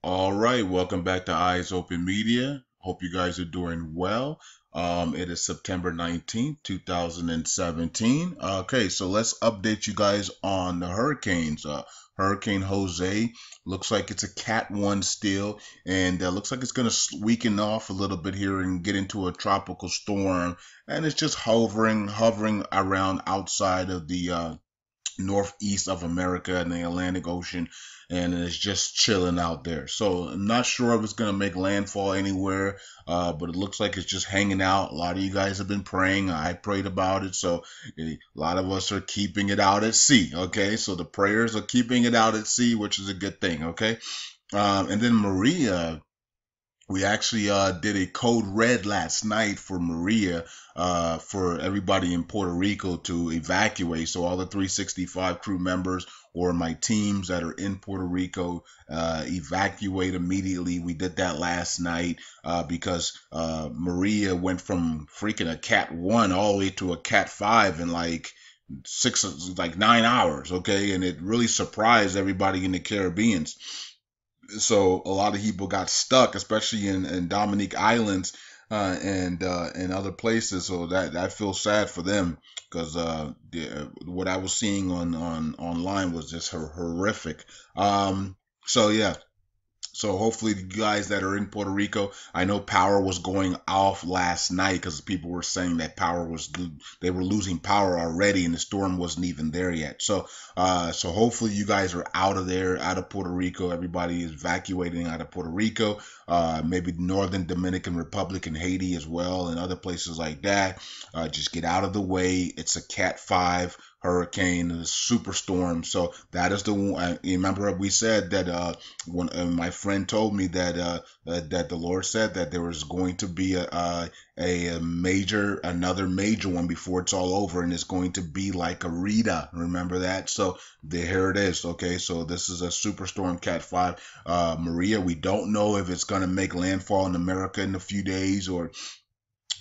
All right, welcome back to Eyes Open Media. Hope you guys are doing well. It is September 19th, 2017. Okay, so let's update you guys on the hurricanes. Hurricane Jose looks like it's a Cat 1 still, and looks like it's going to weaken off a little bit here and get into a tropical storm. And it's just hovering around outside of the northeast of America and the Atlantic Ocean, and it's just chilling out there. So I'm not sure if it's going to make landfall anywhere, but it looks like it's just hanging out. A lot of you guys have been praying. I prayed about it, so a lot of us are keeping it out at sea. Okay, so the prayers are keeping it out at sea, which is a good thing. Okay, and then Maria. We actually did a code red last night for Maria, for everybody in Puerto Rico to evacuate. So all the 365 crew members or my teams that are in Puerto Rico evacuate immediately. We did that last night because Maria went from freaking a Cat 1 all the way to a Cat 5 in like 9 hours. Okay, and it really surprised everybody in the Caribbean. So a lot of people got stuck, especially in Dominique Islands and other places. So that feels sad for them because what I was seeing on online was just horrific. So yeah, so hopefully the guys that are in Puerto Rico, I know power was going off last night because people were saying that they were losing power already and the storm wasn't even there yet. So hopefully you guys are out of there, out of Puerto Rico. Everybody is evacuating out of Puerto Rico, maybe Northern Dominican Republic and Haiti as well, and other places like that. Just get out of the way. It's a Cat 5 hurricane, a superstorm. So that is the one. You remember we said that when my friend told me that the Lord said that there was going to be another major one before it's all over, and it's going to be like a Rita. Remember that? So here it is. Okay, so this is a superstorm Cat 5. Maria, we don't know if it's going to make landfall in America in a few days or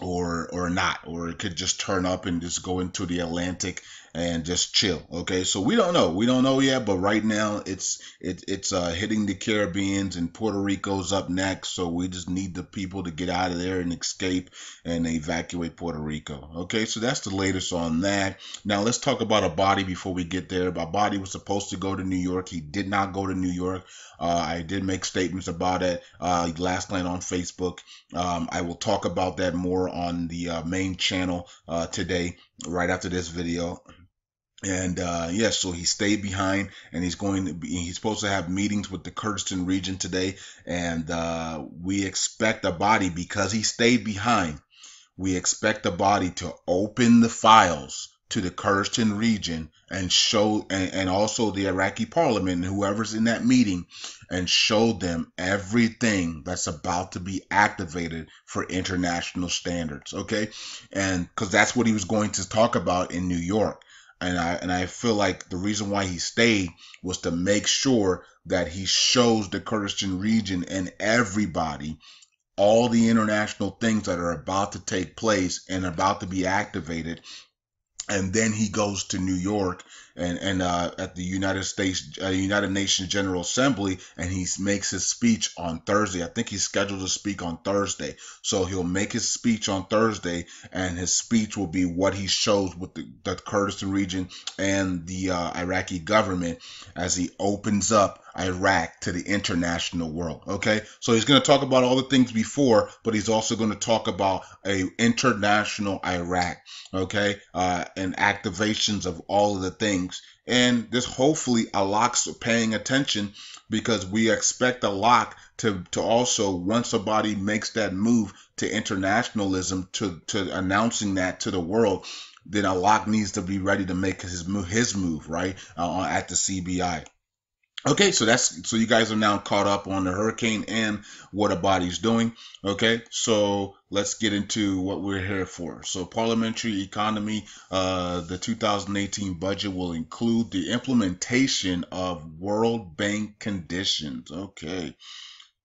not, or it could just turn up and just go into the Atlantic and just chill. Okay, so we don't know yet, but right now it's hitting the Caribbeans, and Puerto Rico's up next, so we just need the people to get out of there and escape and evacuate Puerto Rico. Okay, so that's the latest on that. Now let's talk about a body before we get there. My body was supposed to go to New York. He did not go to New York. I did make statements about it last night on Facebook. I will talk about that more on the main channel today, right after this video. And yes, so he stayed behind, and he's supposed to have meetings with the Kurdistan region today, and we expect the body, because he stayed behind, we expect the body to open the files to the Kurdistan region and show, and also the Iraqi parliament and whoever's in that meeting, and show them everything that's about to be activated for international standards. Okay, and because that's what he was going to talk about in New York. And I feel like the reason why he stayed was to make sure that he shows the Kurdistan region and everybody all the international things that are about to take place and about to be activated. And then he goes to New York and at the United Nations General Assembly, and he makes his speech on Thursday. I think he's scheduled to speak on Thursday, so he'll make his speech on Thursday, and his speech will be what he shows with the Kurdistan region and the Iraqi government as he opens up Iraq to the international world. Okay, so he's going to talk about all the things before, but he's also going to talk about a international Iraq. Okay, and activations of all of the things. And this, hopefully Alok's paying attention, because we expect Alok to also, once a body makes that move to internationalism, to announcing that to the world, then Alok needs to be ready to make his move, right, at the CBI. Okay, so you guys are now caught up on the hurricane and what a body's doing. Okay, so let's get into what we're here for. So parliamentary economy, the 2018 budget will include the implementation of World Bank conditions. Okay,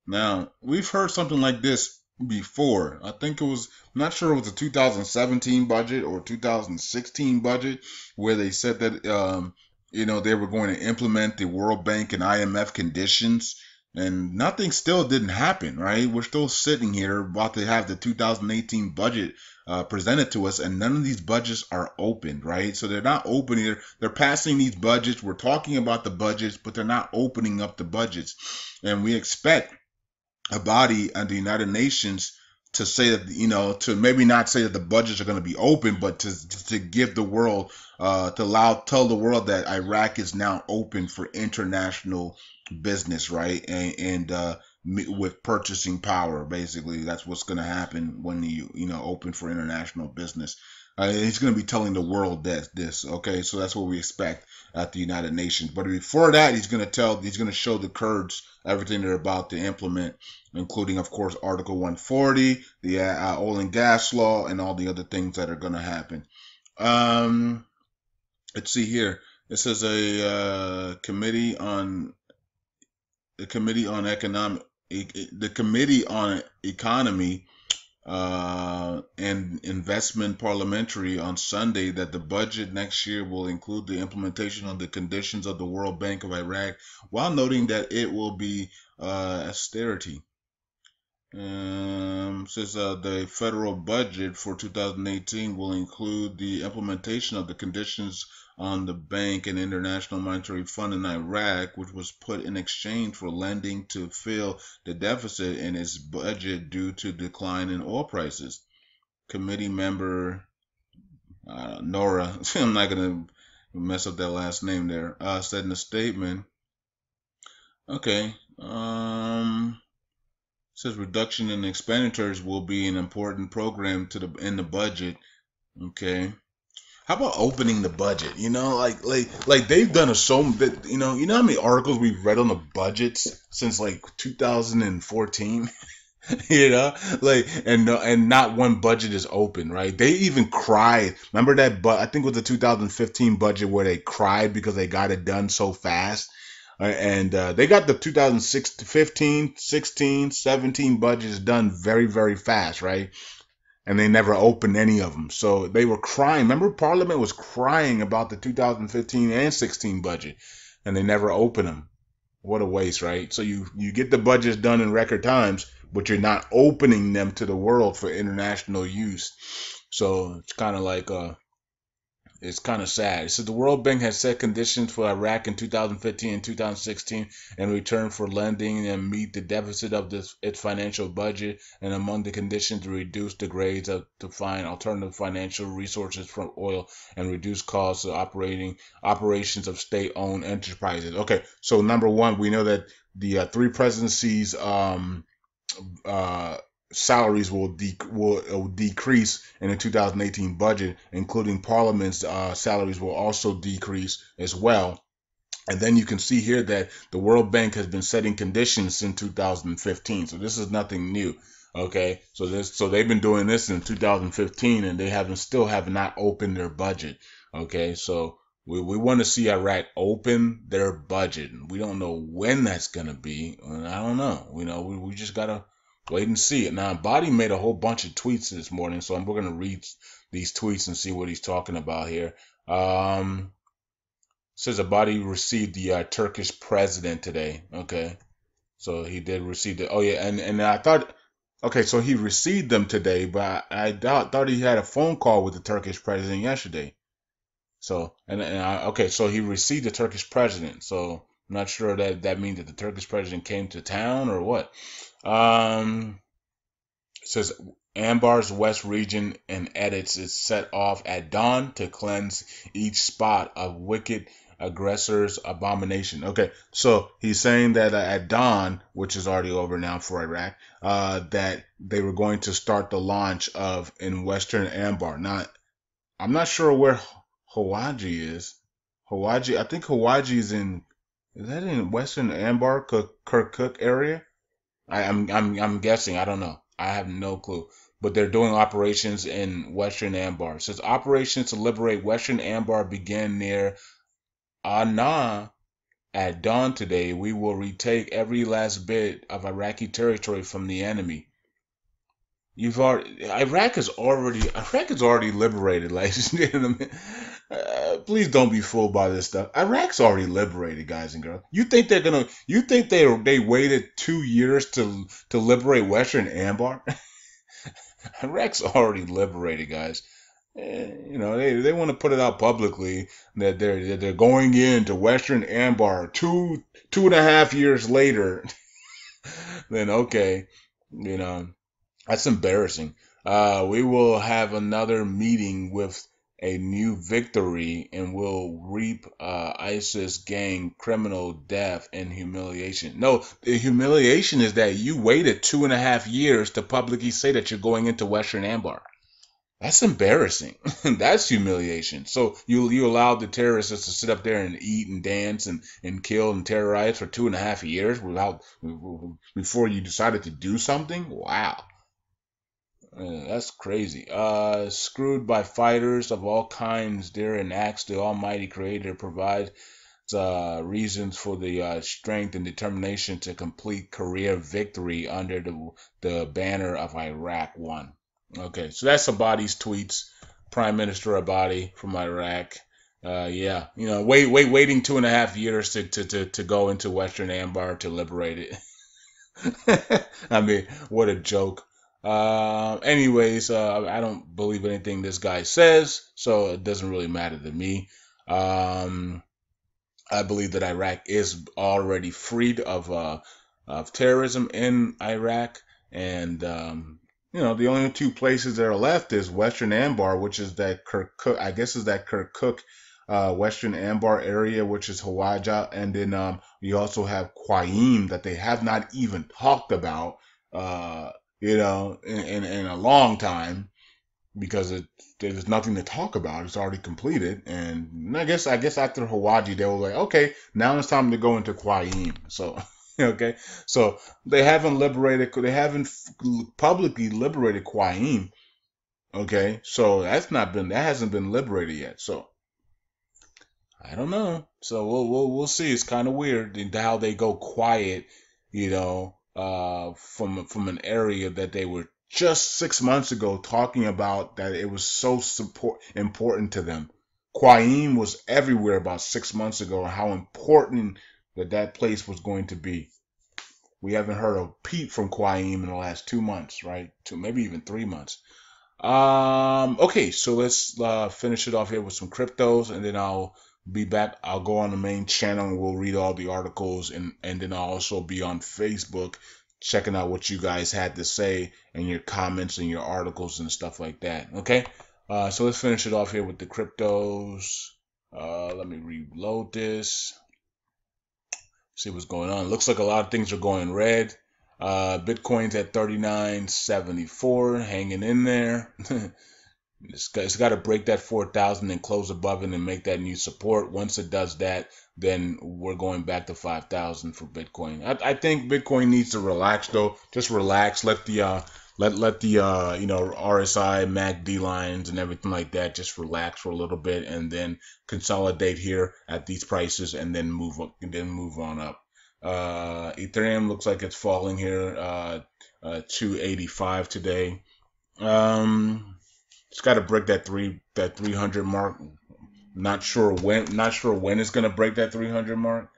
now we've heard something like this before. I think I'm not sure it was a 2017 budget or 2016 budget, where they said that they were going to implement the World Bank and IMF conditions, and nothing still didn't happen, right? We're still sitting here about to have the 2018 budget presented to us, and none of these budgets are opened, right? So they're not open here. They're passing these budgets. We're talking about the budgets, but they're not opening up the budgets. And we expect a body at the United Nations to say that, to maybe not say that the budgets are going to be open, but to give the world, tell the world that Iraq is now open for international business, right? And with purchasing power, basically, that's what's going to happen when you open for international business. He's going to be telling the world this, okay? So that's what we expect at the United Nations. But before that, he's going to show the Kurds everything they're about to implement, including, of course, Article 140, the oil and gas law, and all the other things that are going to happen. Let's see here. It says the Committee on Economy and Investment Parliamentary on Sunday that the budget next year will include the implementation of the conditions of the World Bank of Iraq, while noting that it will be austerity. Says the federal budget for 2018 will include the implementation of the conditions on the Bank and International Monetary Fund in Iraq, which was put in exchange for lending to fill the deficit in its budget due to decline in oil prices. Committee member Nora, I'm not going to mess up that last name there, said in a statement. Okay. Says reduction in expenditures will be an important program in the budget. Okay. How about opening the budget? Like they've done you know how many articles we've read on the budgets since like 2014. And not one budget is open, right? They even cried. Remember that? But I think it was the 2015 budget where they cried because they got it done so fast. And they got the 2015, 16, 17 budgets done very, very fast, right? And they never opened any of them. So they were crying. Remember, Parliament was crying about the 2015 and 16 budget, and they never opened them. What a waste, right? So you get the budgets done in record times, but you're not opening them to the world for international use. So it's kind of like it's kind of sad. It says the World Bank has set conditions for Iraq in 2015 and 2016 in return for lending and meet the deficit of its financial budget, and among the conditions to reduce the grades to find alternative financial resources from oil and reduce costs of operations of state-owned enterprises. Okay, so number one, we know that the three presidencies salaries will decrease in the 2018 budget, including Parliament's salaries will also decrease as well. And then you can see here that the World Bank has been setting conditions since 2015, so this is nothing new. Okay, so they've been doing this in 2015, and they still have not opened their budget. Okay, so we want to see Iraq open their budget. We don't know when that's gonna be. I don't know. We just gotta wait and see it. Now, Body made a whole bunch of tweets this morning, so we're going to read these tweets and see what he's talking about here. Says Body received the Turkish president today. Okay, so he did receive it. Oh yeah, and I thought, okay, so he received them today, but I thought he had a phone call with the Turkish president yesterday. So okay, so he received the Turkish president. So I'm not sure that means that the Turkish president came to town or what. It says Anbar's West region and edits is set off at dawn to cleanse each spot of wicked aggressors' abomination. Okay, so he's saying that at dawn, which is already over now for Iraq, that they were going to start the launch in Western Anbar. Now, I'm not sure where Hawaji is. I think Hawaji is in Western Anbar, Kirkuk area? I'm guessing. I don't know. I have no clue. But they're doing operations in Western Anbar. It says operations to liberate Western Anbar began near Anna at dawn today. We will retake every last bit of Iraqi territory from the enemy. Iraq is already liberated, ladies and gentlemen. Please don't be fooled by this stuff. Iraq's already liberated, guys and girls. You think they waited 2 years to liberate Western Anbar? Iraq's already liberated, guys. They want to put it out publicly that they're going into Western Anbar two and a half years later. Then okay, you know. That's embarrassing. We will have another meeting with a new victory and will reap ISIS gang criminal death and humiliation. No, the humiliation is that you waited 2.5 years to publicly say that you're going into Western Anbar. That's embarrassing. That's humiliation. So you allowed the terrorists to sit up there and eat and dance and kill and terrorize for 2.5 years before you decided to do something? Wow. That's crazy. Screwed by fighters of all kinds, therein acts the Almighty Creator provides reasons for the strength and determination to complete career victory under the banner of Iraq One. Okay, so that's Abadi's tweets. Prime Minister Abadi from Iraq. Yeah, waiting 2.5 years to go into Western Anbar to liberate it. I mean, what a joke. Anyways, I don't believe anything this guy says, so it doesn't really matter to me. I believe that Iraq is already freed of terrorism in Iraq, and the only two places that are left is Western Anbar, which is that Kirkuk, I guess is that Kirkuk, Western Anbar area, which is Hawaja, and then you also have Qaim that they have not even talked about. In a long time because there's nothing to talk about. It's already completed, and I guess after Hawaji they were like, okay, now it's time to go into Qaim. So okay, so they haven't publicly liberated Qaim. Okay, so that hasn't been liberated yet. So I don't know. So we'll see. It's kind of weird how they go quiet, from an area that they were just 6 months ago talking about that it was so important to them. Qaim was everywhere about 6 months ago, how important that place was going to be. We haven't heard a peep from Qaim in the last 2 months, right? Maybe even 3 months. Okay, so let's finish it off here with some cryptos, and then I'll be back. I'll go on the main channel and we'll read all the articles, and then I'll also be on Facebook checking out what you guys had to say and your comments and your articles and stuff like that. Okay, so let's finish it off here with the cryptos. Let me reload this. See what's going on. Looks like a lot of things are going red. Bitcoin's at 39.74, hanging in there. It's got to break that 4,000 and close above it and make that new support. Once it does that, then we're going back to 5,000 for Bitcoin. I think Bitcoin needs to relax though. Just relax. Let the RSI, MACD lines and everything like that just relax for a little bit, and then consolidate here at these prices, and then move on up. Ethereum looks like it's falling here. 285 today. It's got to break that 300 mark. Not sure when it's gonna break that 300 mark.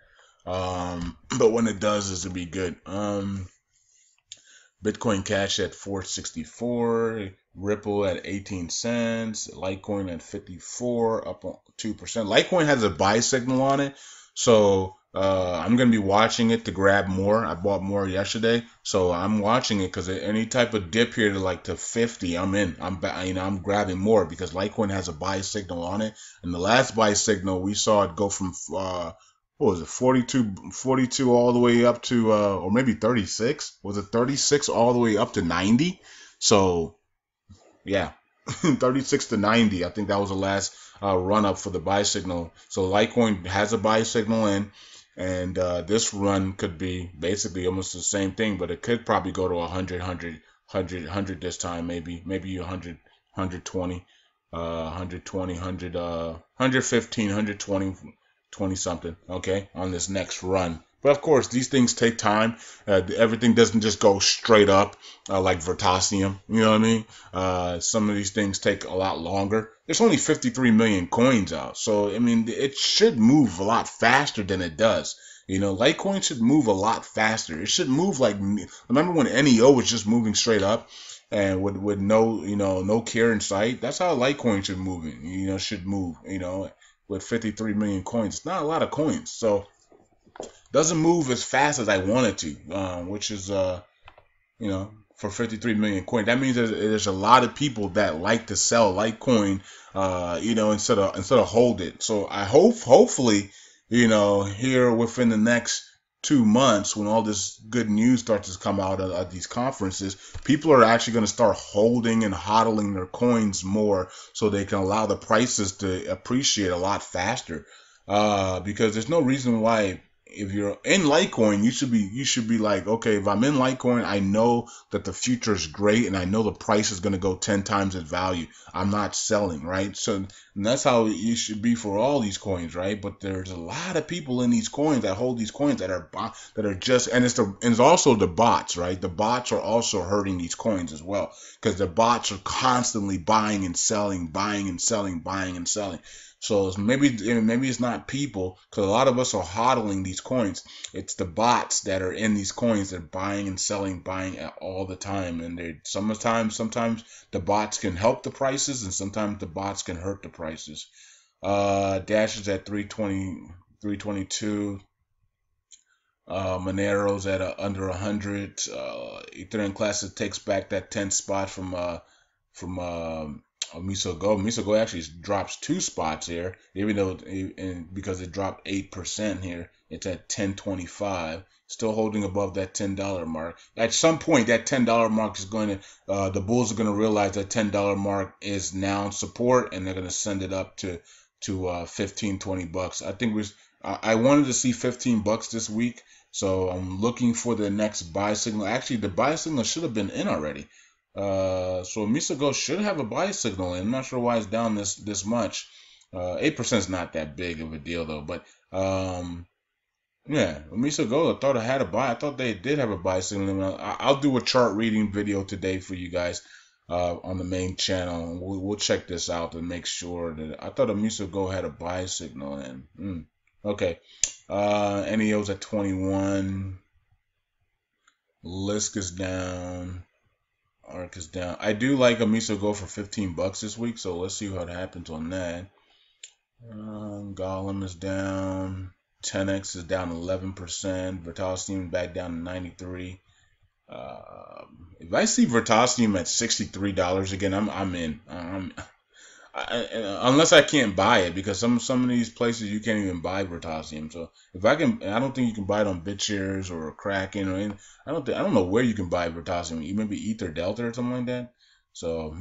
But when it does, it'll be good. Bitcoin Cash at 464, Ripple at 18 cents, Litecoin at 54, up 2%. Litecoin has a buy signal on it, so I'm going to be watching it to grab more. I bought more yesterday, so I'm watching it because any type of dip here to 50, I'm in. I'm grabbing more because Litecoin has a buy signal on it. And the last buy signal, we saw it go from what was it, 42 all the way up to or maybe 36? Was it 36 all the way up to 90? So yeah, 36 to 90. I think that was the last run up for the buy signal. So Litecoin has a buy signal in. And this run could be basically almost the same thing, but it could probably go to 100 this time, maybe 100, 120, 120, 100, 115, 120, 20 something, okay, on this next run. But of course, these things take time. Everything doesn't just go straight up like Vertasium. You know what I mean? Some of these things take a lot longer. There's only 53 million coins out, so I mean, it should move a lot faster than it does. You know, Litecoin should move a lot faster. It should move like, remember when NEO was just moving straight up and with no, no care in sight? That's how Litecoin should move. Should move. With 53 million coins, it's not a lot of coins, so doesn't move as fast as I want it to, which is for 53 million coins. That means there's a lot of people that like to sell Litecoin, instead of hold it. So I hopefully, here within the next 2 months, when all this good news starts to come out at these conferences, people are actually going to start holding and hodling their coins more, so they can allow the prices to appreciate a lot faster. Because there's no reason why, if you're in Litecoin, you should be like, okay, if I'm in Litecoin, I know that the future is great and I know the price is going to go 10 times its value. I'm not selling, right? So and that's how you should be for all these coins, right? But there's a lot of people in these coins that hold these coins that are just, and it's also the bots, right? The bots are also hurting these coins as well, because the bots are constantly buying and selling, buying and selling, buying and selling. So maybe it's not people, because a lot of us are hodling these coins. It's the bots that are in these coins. They're buying and selling, buying all the time. And sometimes the bots can help the prices, and sometimes the bots can hurt the prices. Dash is at 320, 322. Monero's at under 100. Ethereum Classic takes back that 10th spot from Misogo. Misogo actually drops 2 spots here, even though because it dropped 8% here. It's at 1025, still holding above that $10 mark. At some point, that $10 mark is going to, the bulls are going to realize that $10 mark is now support, and they're going to send it up to 15, $20. I think I wanted to see $15 this week, so I'm looking for the next buy signal. Actually, the buy signal should have been in already. So Misogo should have a buy signal, and I'm not sure why it's down this much. 8% is not that big of a deal though, but yeah, Misogo, I thought I had a buy. I thought they did have a buy signal. I'll do a chart reading video today for you guys on the main channel. We'll check this out and make sure that I thought Misogo had a buy signal. And okay, NEO's at 21. Lisk is down. Arc is down. I do like a Misogo for $15 this week, so let's see what happens on that. Golem is down. 10x is down 11%. Vertasium back down to 93. If I see Vertasium at $63 again, I'm in. Unless I can't buy it, because some of these places you can't even buy Vertasium. So if I can, I don't think you can buy it on BitShares or Kraken or anything. I don't know where you can buy Vertasium. Maybe Ether Delta or something like that. So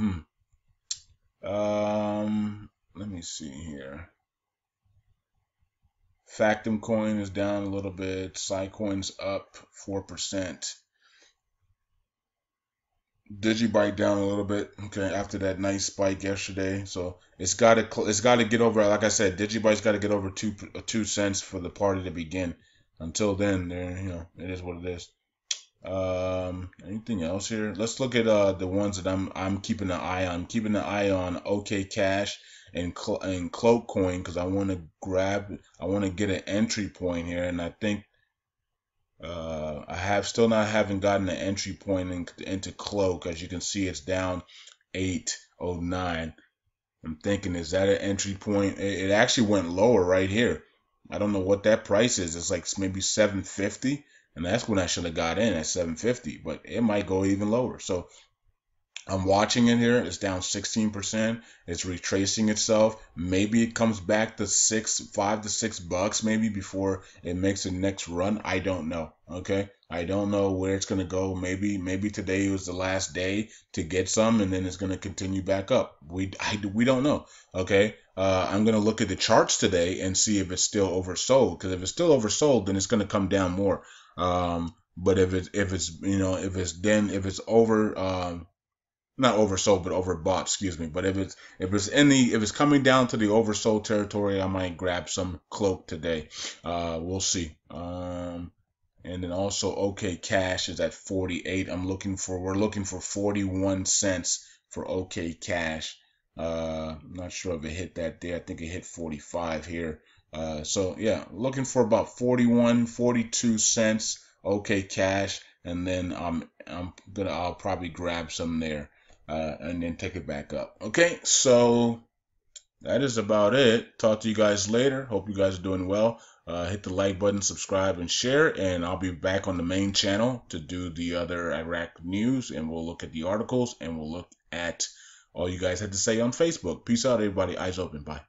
let me see here. Factum coin is down a little bit. Psycoin's up 4%. Digibyte down a little bit, okay, after that nice spike yesterday. So it's got to get over. Like I said, Digibyte's got to get over 2 cents for the party to begin. Until then, it is what it is. Anything else here? Let's look at the ones that I'm keeping an eye on. I'm keeping an eye on OK Cash and Cloak Coin, because I want to get an entry point here, and I think I haven't gotten an entry point into Cloak. As you can see, it's down 809. I'm thinking, is that an entry point? It actually went lower right here. I don't know what that price is. It's like maybe 750, and that's when I should have got in, at 750. But it might go even lower. So I'm watching it here. It's down 16%. It's retracing itself. Maybe it comes back to $5 to $6 maybe before it makes the next run. I don't know. Okay, I don't know where it's gonna go. Maybe today was the last day to get some, and then it's gonna continue back up. We don't know. Okay, I'm gonna look at the charts today and see if it's still oversold. Because if it's still oversold, then it's gonna come down more. But if it's over. Not oversold, but overbought, excuse me. But if it's coming down to the oversold territory, I might grab some Cloak today. We'll see. And then also OK Cash is at 48. We're looking for 41 cents for OK Cash. I'm not sure if it hit that there. I think it hit 45 here. So yeah, looking for about 41, 42 cents OK Cash, and then I'll probably grab some there, and then take it back up. Okay, so that is about it. Talk to you guys later. Hope you guys are doing well. Hit the like button, subscribe, and share. And I'll be back on the main channel to do the other Iraq news. And we'll look at the articles and we'll look at all you guys had to say on Facebook. Peace out, everybody. Eyes open. Bye.